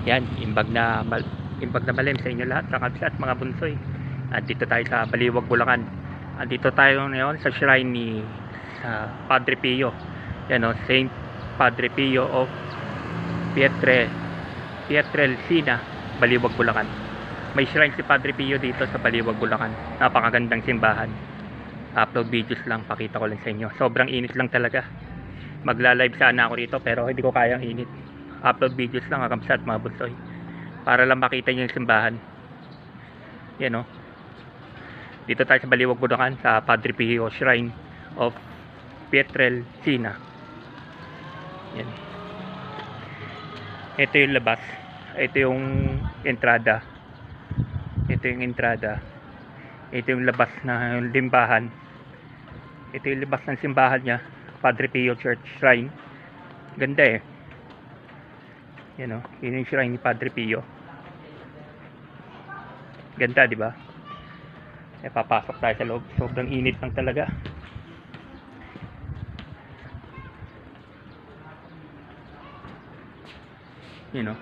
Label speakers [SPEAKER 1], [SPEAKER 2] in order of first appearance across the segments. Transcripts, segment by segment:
[SPEAKER 1] Yan, imbag na malim sa inyo lahat, kakabsa at mga bunsoy. Dito tayo sa Baliwag, Bulacan. Dito tayo ngayon sa shrine ni Padre Pio. Yan o, Saint Padre Pio of Pietrelcina, Baliwag, Bulacan. May shrine si Padre Pio dito sa Baliwag, Bulacan. Napakagandang simbahan. Upload videos lang, pakita ko lang sa inyo. Sobrang init lang talaga. Magla-live sana ako rito pero hindi ko kayang init. Upload videos lang, kakabsa at mga bunsoy, para lang makita nyo yung simbahan. Yan o, dito tayo sa Baliwag, Bulacan, sa Padre Pio Shrine of Pietrelcina. Yan, ito yung labas, ito yung entrada, ito yung entrada, ito yung labas ng limbahan, ito yung labas ng simbahan nya, Padre Pio Church Shrine. Ganda eh. Yan o, yun yung shrine ni Padre Pio. Ganda, di ba? Papasok tayo sa loob. Sobrang init lang talaga. You know,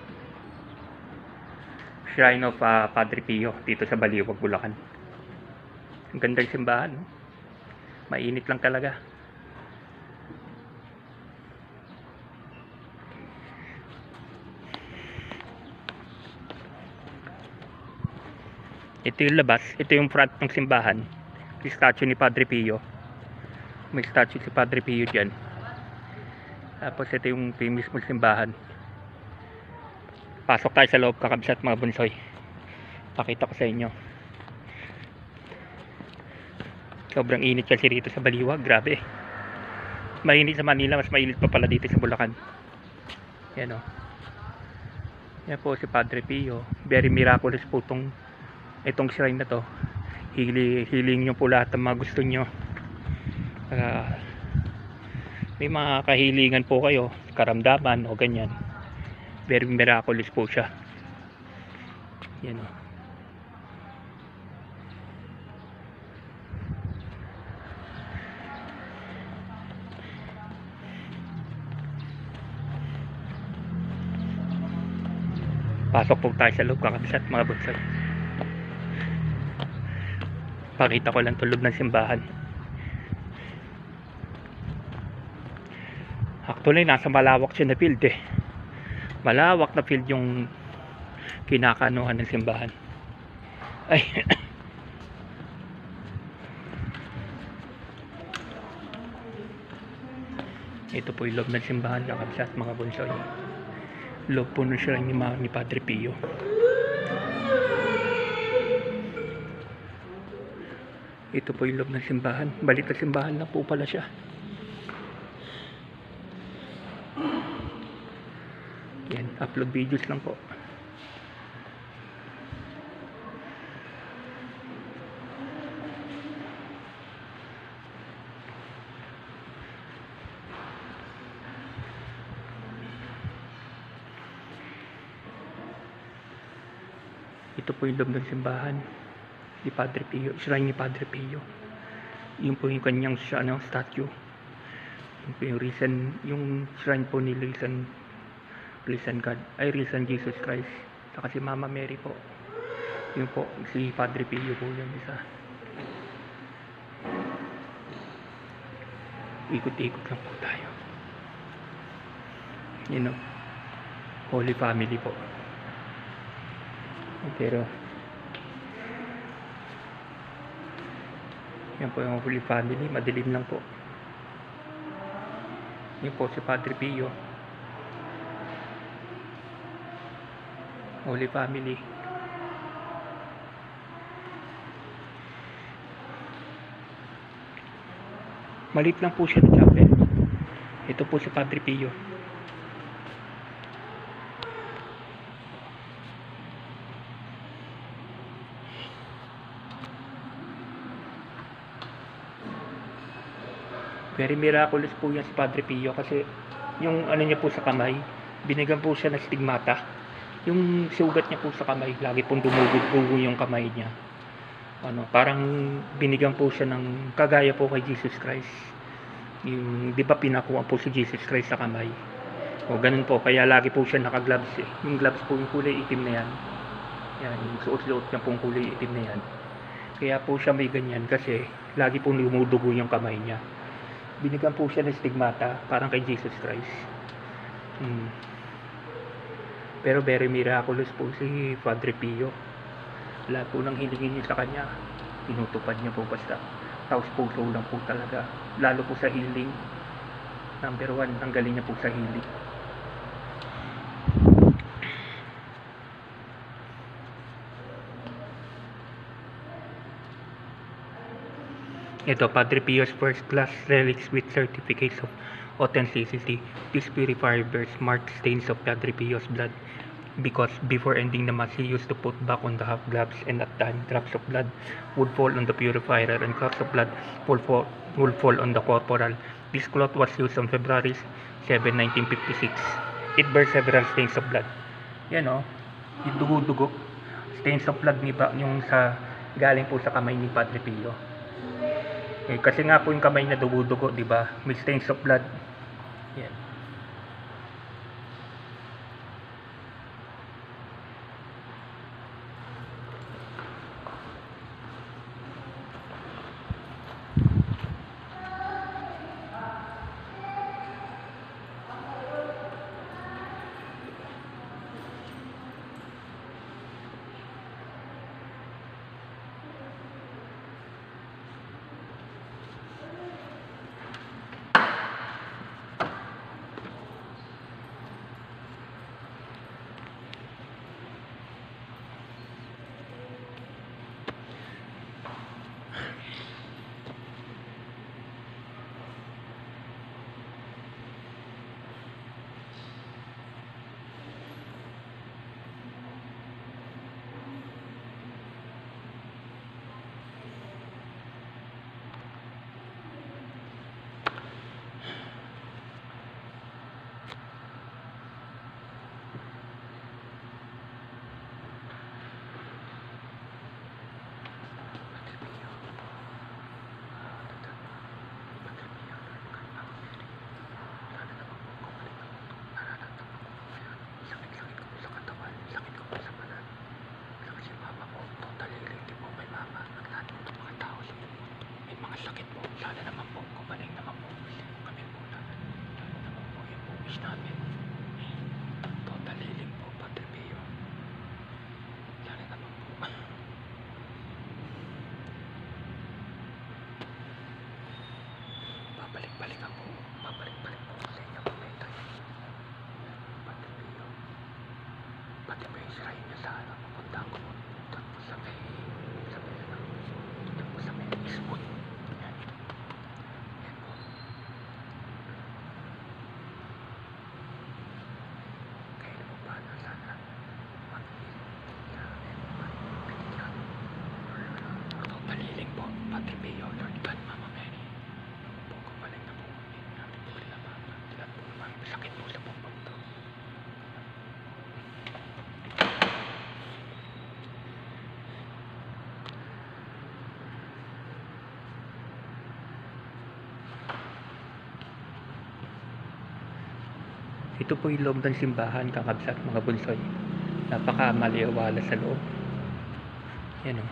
[SPEAKER 1] Shrine of Padre Pio dito sa Baliwag, Bulacan. Ang gandang simbahan, no? Mainit lang talaga. Ito yung labas, ito yung front ng simbahan. Yung statue ni Padre Pio. May statue si Padre Pio dyan. Tapos ito yung mismo simbahan. Pasok tayo sa loob, kakabsat mga bunsoy. Pakita ko sa inyo. Sobrang init kasi dito sa Baliwag, grabe. Mainit sa Manila, mas mainit pa pala dito sa Bulacan. Yan o. Yan po si Padre Pio. Very miraculous po itong shrine na to. Hiling nyo po lahat ng mga gusto nyo. May mga kahilingan po kayo, karamdaman o ganyan. Very miraculous po siya. Yan o. Pasok po tayo sa loob, kakabsat mga bunsoy. Pakita ko lang tulog ng simbahan. Actually, nasa malawak siya na field eh. Malawak na field yung kinakanuhan ng simbahan. Ay. Ito po yung loob ng simbahan, kakabsat mga bunsoy. Loob po ng shrine ni Padre Pio. Ito po yung loob ng simbahan. Balik na simbahan lang po pala siya. Yan, upload videos lang po. Ito po yung loob ng simbahan ni Padre Pio, shrine ni Padre Pio. Yun po yung kanyang statue. Yun po yung shrine po ni Risen God, ay Risen Jesus Christ. Saka si Mama Mary po. Yun po, si Padre Pio po yung isa. Ikot-ikot lang po tayo. You know, Holy Family po. Pero yan po yung Holy Family, madilim lang po. Yan po si Padre Pio, Holy Family. Maliit lang po siya na chapel. Ito po si Padre Pio. Very miraculous po yan si Padre Pio kasi yung ano niya po sa kamay, binigyan po siya ng stigmata. Yung sugat niya po sa kamay, lagi pong dumudugo yung kamay niya. Parang binigyan po siya ng kagaya po kay Jesus Christ. Yung 'di ba pinakuha po si Jesus Christ sa kamay. O ganun po, kaya lagi po siya naka-gloves eh. Yung gloves po yung kulay itim na yan. Yan, yung suot-suot niya pong kulay itim na yan. Kaya po siya may ganyan kasi lagi po lumudugo yung kamay niya. Binigyan po siya ng stigmata, parang kay Jesus Christ. Pero very miraculous po si Padre Pio. Lahat po ng hilingin niyo sa kanya, tinutupad niya po basta. Taos puso lang po talaga. Lalo po sa healing. Number 1, ang galing niya po sa healing. Ito, Padre Pio's first class relics with certificates of authenticity. This purifier bears marked stains of Padre Pio's blood because before ending the mass he used to put back on the half gloves, and at time drops of blood would fall on the purifier and drops of blood would fall on the corporal. This cloth was used on February 7, 1956. It bears several stains of blood. Yan o, yung dugo-dugo. Stains of blood yung sa galing po sa kamay ni Padre Pio. Eh, kasi nga po yung kamay na dugo-dugo, di ba? May stains of blood. Yan. Ito po yung loob ng simbahan, kakabsat mga bunsoy. Napaka-maliwala sa loob. Yan o.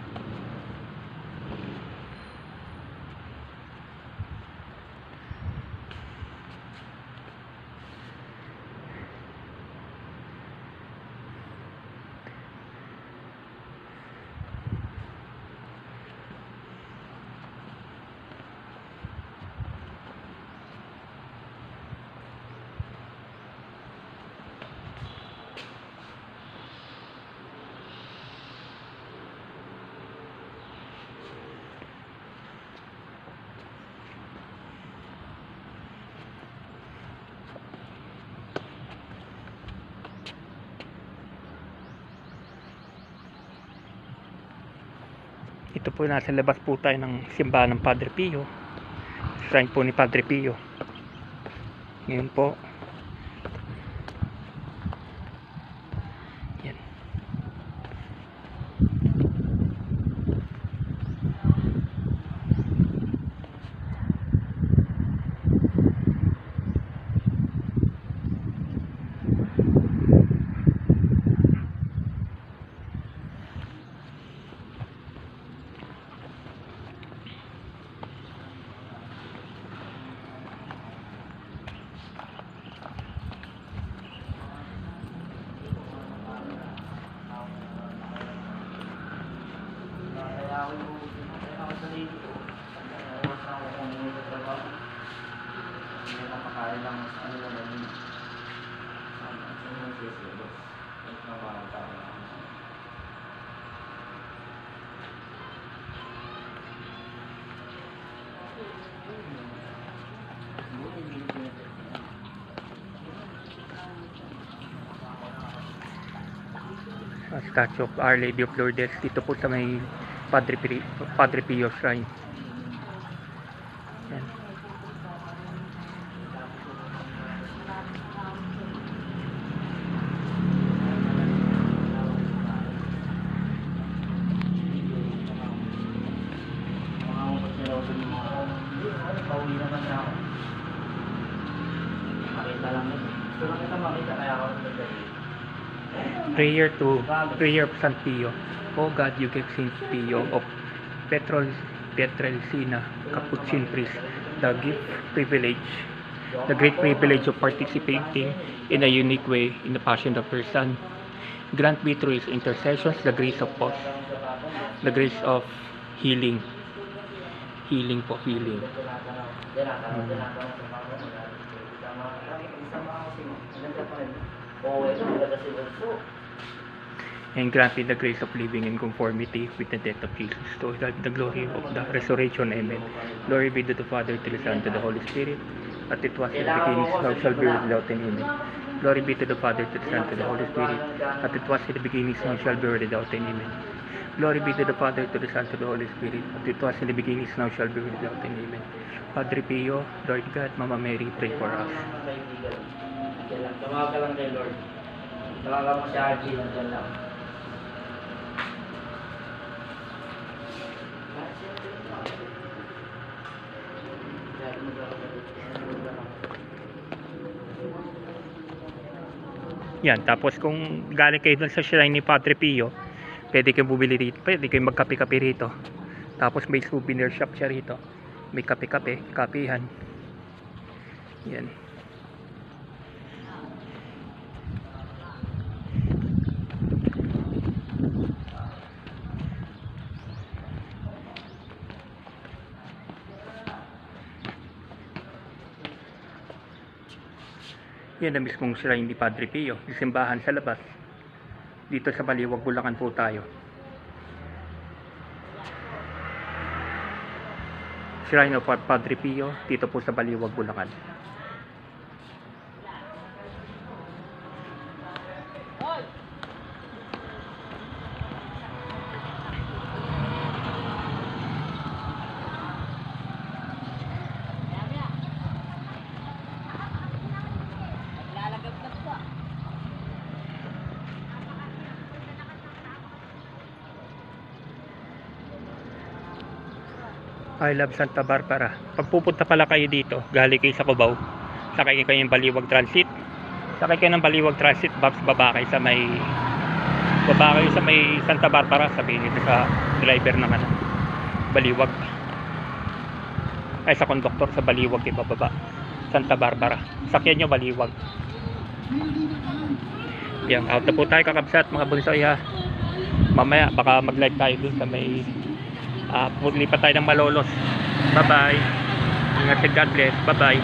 [SPEAKER 1] Ito po, nasa labas po tayo ng simbahan ng Padre Pio. Shrine po ni Padre Pio. Ngayon po. Yan. Statue of Our Lady of Lourdes dito po sa may Padre Pio Shrine. Yan. Prayer of San Pio. O God, you gave Saint Pio of Pietrelcina, Capuchin priest, the great privilege of participating in a unique way in the passion of your Son. Grant me through his intercessions the grace of healing. Healing. And grant me the grace of living in conformity with the death of Jesus, to the glory of the resurrection. Amen. Glory be to the Father, to the Son, to the Holy Spirit, as it was in the beginning, now shall be, without end. Amen. Glory be to the Father, to the Son, to the Holy Spirit, as it was in the beginning, now shall be, without end. Amen. Glory be to the Father, to the Son, to the Holy Spirit, as it was in the beginning, now shall be, without end. Amen. Padre Pio, Lord God, Mama Mary, pray for us.
[SPEAKER 2] Tumawag ka lang kay Lord. Tawagan mo si Archie, nandiyan lang.
[SPEAKER 1] Yan, tapos kung galing kayo dun sa shrine ni Padre Pio, pwede kayong bumili rito, pwede kayong magkape-kape rito. Tapos may souvenir shop siya rito, may kape-kape, kapihan. Yan. Yan ang mismong shrine ni Padre Pio, yung simbahan sa labas. Dito sa Baliwag, Bulacan po tayo. Shrine of Padre Pio, dito po sa Baliwag, Bulacan. I love Santa Barbara. Pag pupunta pala kayo dito, galing kayo sa Cubao, sakay kayo ng Baliwag Transit. Sakay kayo ng Baliwag Transit, baba kayo sa may Santa Barbara, sabihin nito sa driver ng Baliwag. Ay sa konduktor sa Baliwag kayo bababa. Santa Barbara. Sakyan nyo Baliwag. Yan, out na po tayo kakabsat mga bunsoy ha. Mamaya baka mag-live tayo dun sa may lipat tayo ng Malolos. Bye bye. Ingat, God bless. Bye bye.